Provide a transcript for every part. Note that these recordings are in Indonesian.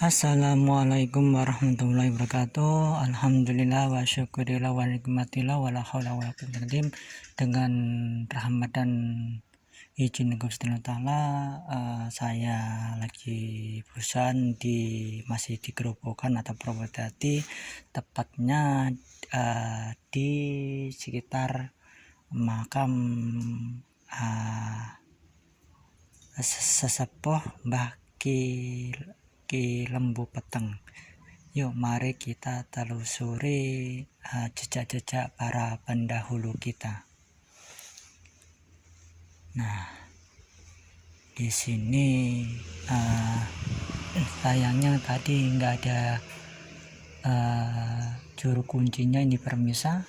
Assalamualaikum warahmatullahi wabarakatuh. Alhamdulillah wa syukurillah wa nikmatillah wa la haula wa la quwwata illa billah. Dengan rahmat dan izin Gusti Allah Ta'ala, saya lagi bosan masih di Gerobokan atau Purwodadi, tepatnya di sekitar makam sesepuh Mbah Ki Lembu Peteng. Yuk mari kita telusuri jejak-jejak para pendahulu kita. Nah, di sini sayangnya tadi nggak ada juru kuncinya ini permisa.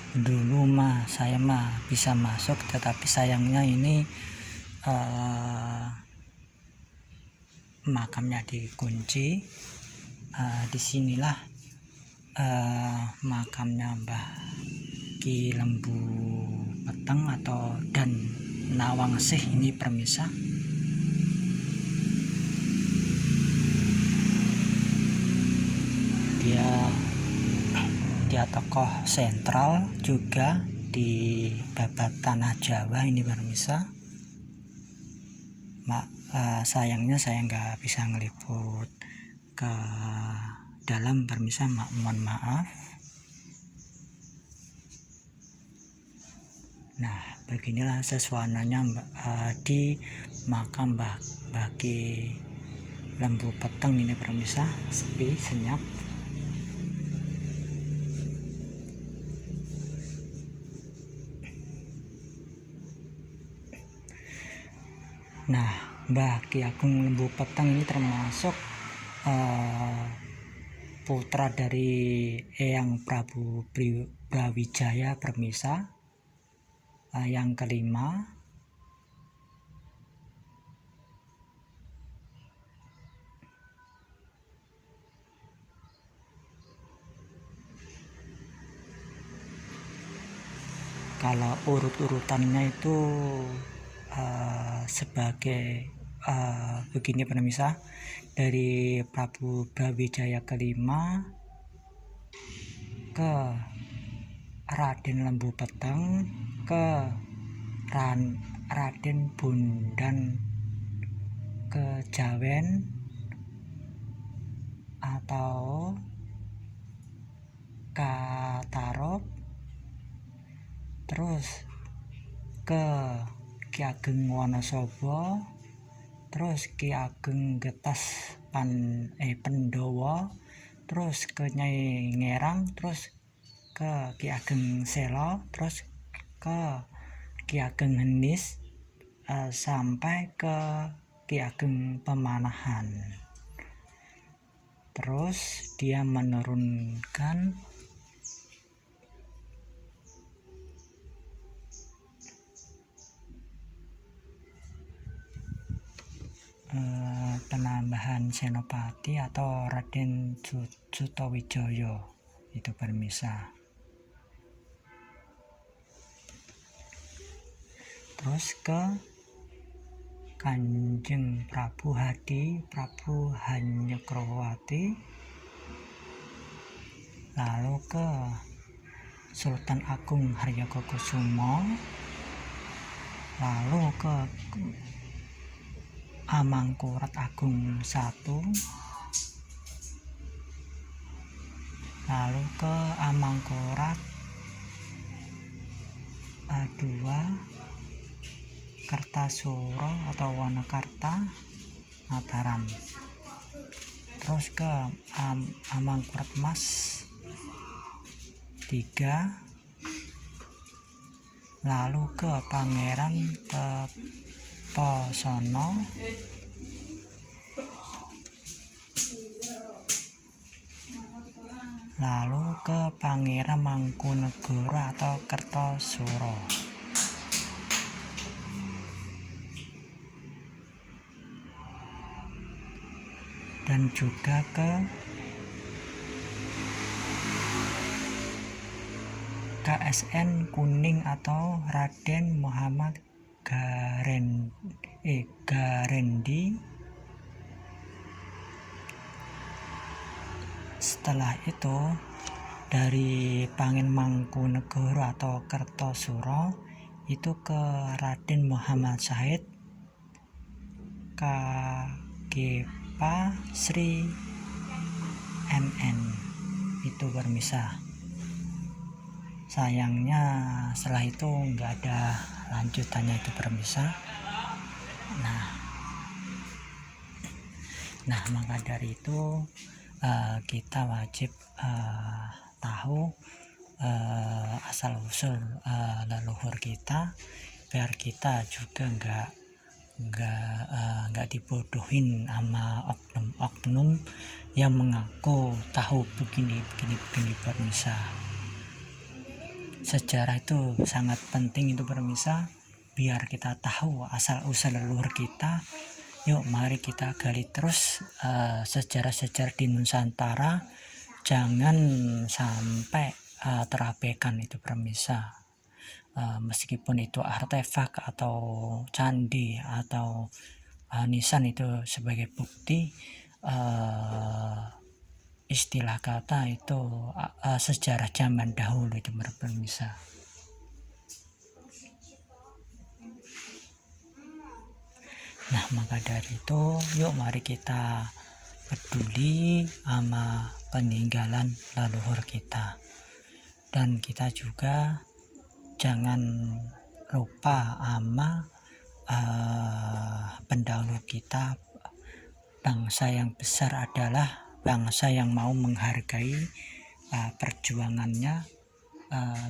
Dulu saya bisa masuk, tetapi sayangnya ini makamnya dikunci. Disinilah makamnya Mbah Ki Lembu Peteng dan Nawangsih ini permisa. Dia tokoh sentral juga di babat tanah Jawa ini permisa. Sayangnya saya nggak bisa ngeliput ke dalam permisa, mohon maaf. Nah, beginilah suasananya di makam Mbah Ki Lembu Peteng ini permisa, sepi senyap. Nah, Mbah Ki Agung Lembu Peteng ini termasuk putra dari Eyang Prabu Brawijaya permisa, yang kelima. Kalau urut-urutannya itu sebagai begini permisa, dari Prabu Brawijaya kelima ke Raden Lembu Peteng, ke Raden Bondan Kejawen atau Katarop, terus ke Ki Ageng Wonosobo, terus Ki Ageng Getas Pendowo, terus ke Nyai Ngerang, terus ke Ki Ageng Selo, terus ke Ki Ageng Henis, sampai ke Ki Ageng Pemanahan. Terus dia menurunkan penambahan Senopati atau Raden Sutawijaya itu permisa. Terus ke Kanjeng Prabu Hadi Prabu Hanyakrawati, lalu ke Sultan Agung Haryokusumo, lalu ke Amangkurat Agung I, lalu ke Amangkurat II, Kertasura atau Wonokarta Mataram, terus ke Amangkurat Mas III, lalu ke Pangeran Teposono, lalu ke Pangeran Mangkunegoro atau Kertosuro, dan juga ke KSN Kuning atau Raden Muhammad Garendi. Setelah itu dari Pangen Mangkunegoro atau Kertosuro itu ke Raden Muhammad Said Kagepa Sri MN itu bermisah. Sayangnya setelah itu nggak ada lanjutannya, itu bermisah. Nah maka dari itu kita wajib tahu asal usul leluhur kita, biar kita juga nggak dibodohin sama oknum-oknum yang mengaku tahu begini bermisah. Sejarah itu sangat penting, itu bermisah, biar kita tahu asal usul leluhur kita. Yuk mari kita gali terus sejarah-sejarah di Nusantara, jangan sampai terabaikan, itu bermisah. Meskipun itu artefak atau candi atau nisan, itu sebagai bukti istilah kata itu sejarah zaman dahulu, itu bermisah. Nah maka dari itu yuk mari kita peduli sama peninggalan leluhur kita, dan kita juga jangan lupa sama pendahulu kita. Bangsa yang besar adalah bangsa yang mau menghargai perjuangannya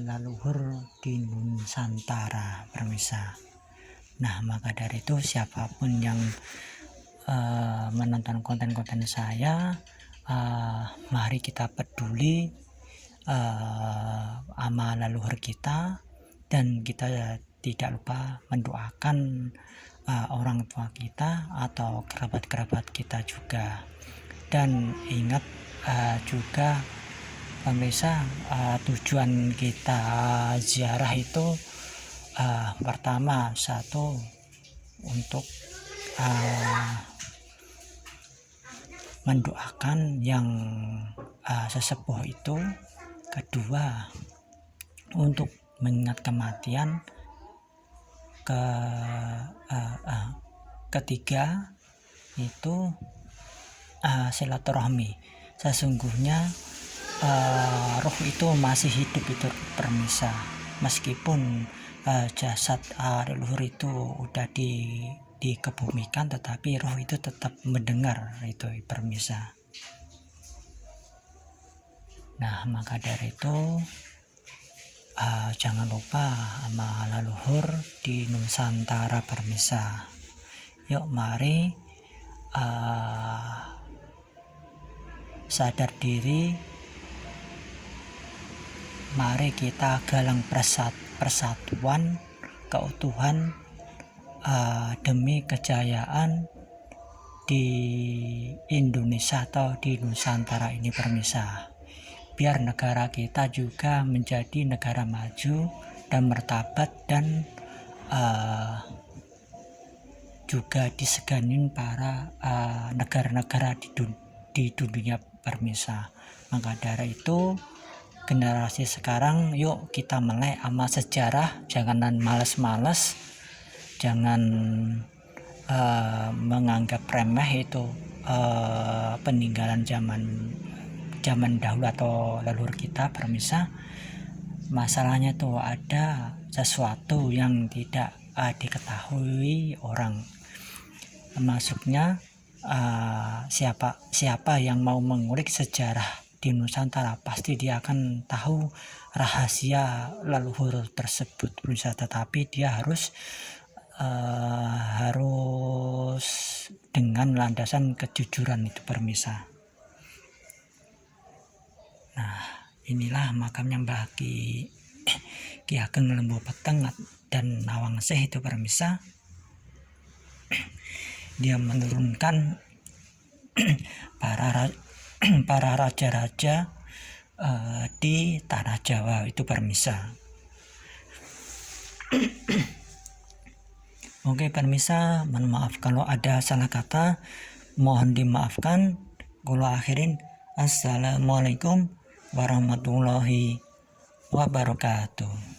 leluhur di Nusantara, bermisah. Nah maka dari itu siapapun yang menonton konten-konten saya, mari kita peduli sama leluhur kita, dan kita tidak lupa mendoakan orang tua kita atau kerabat-kerabat kita juga. Dan ingat juga pemirsa, tujuan kita ziarah itu pertama, satu untuk mendoakan yang sesepuh itu, kedua untuk mengingat kematian, ketiga itu silaturahmi. Sesungguhnya roh itu masih hidup, itu permisa, meskipun jasad leluhur itu udah dikebumikan, tetapi roh itu tetap mendengar, itu permisa. Nah maka dari itu jangan lupa sama leluhur di Nusantara, permisa. Yuk mari sadar diri, mari kita galang persatuan, keutuhan demi kejayaan di Indonesia atau di Nusantara ini, permisa. Biar negara kita juga menjadi negara maju dan martabat, dan juga diseganin para negara-negara di dunia, permisa. Maka dari itu generasi sekarang yuk kita melek sama sejarah, jangan males-males, jangan menganggap remeh itu peninggalan zaman dahulu atau leluhur kita, permisa. Masalahnya tuh ada sesuatu yang tidak diketahui orang, masuknya siapa yang mau mengulik sejarah di Nusantara, pasti dia akan tahu rahasia leluhur tersebut, permisa. Tetapi dia harus dengan landasan kejujuran, itu permisa. Nah inilah makamnya Mbah Ki Ageng Lembu Peteng dan Nawangsih, itu permisa. Dia menurunkan para raja-raja di tanah Jawa, itu permisa. Oke pemirsa, mohon maaf kalau ada salah kata, mohon dimaafkan. Gua akhirin, assalamualaikum warahmatullahi wabarakatuh.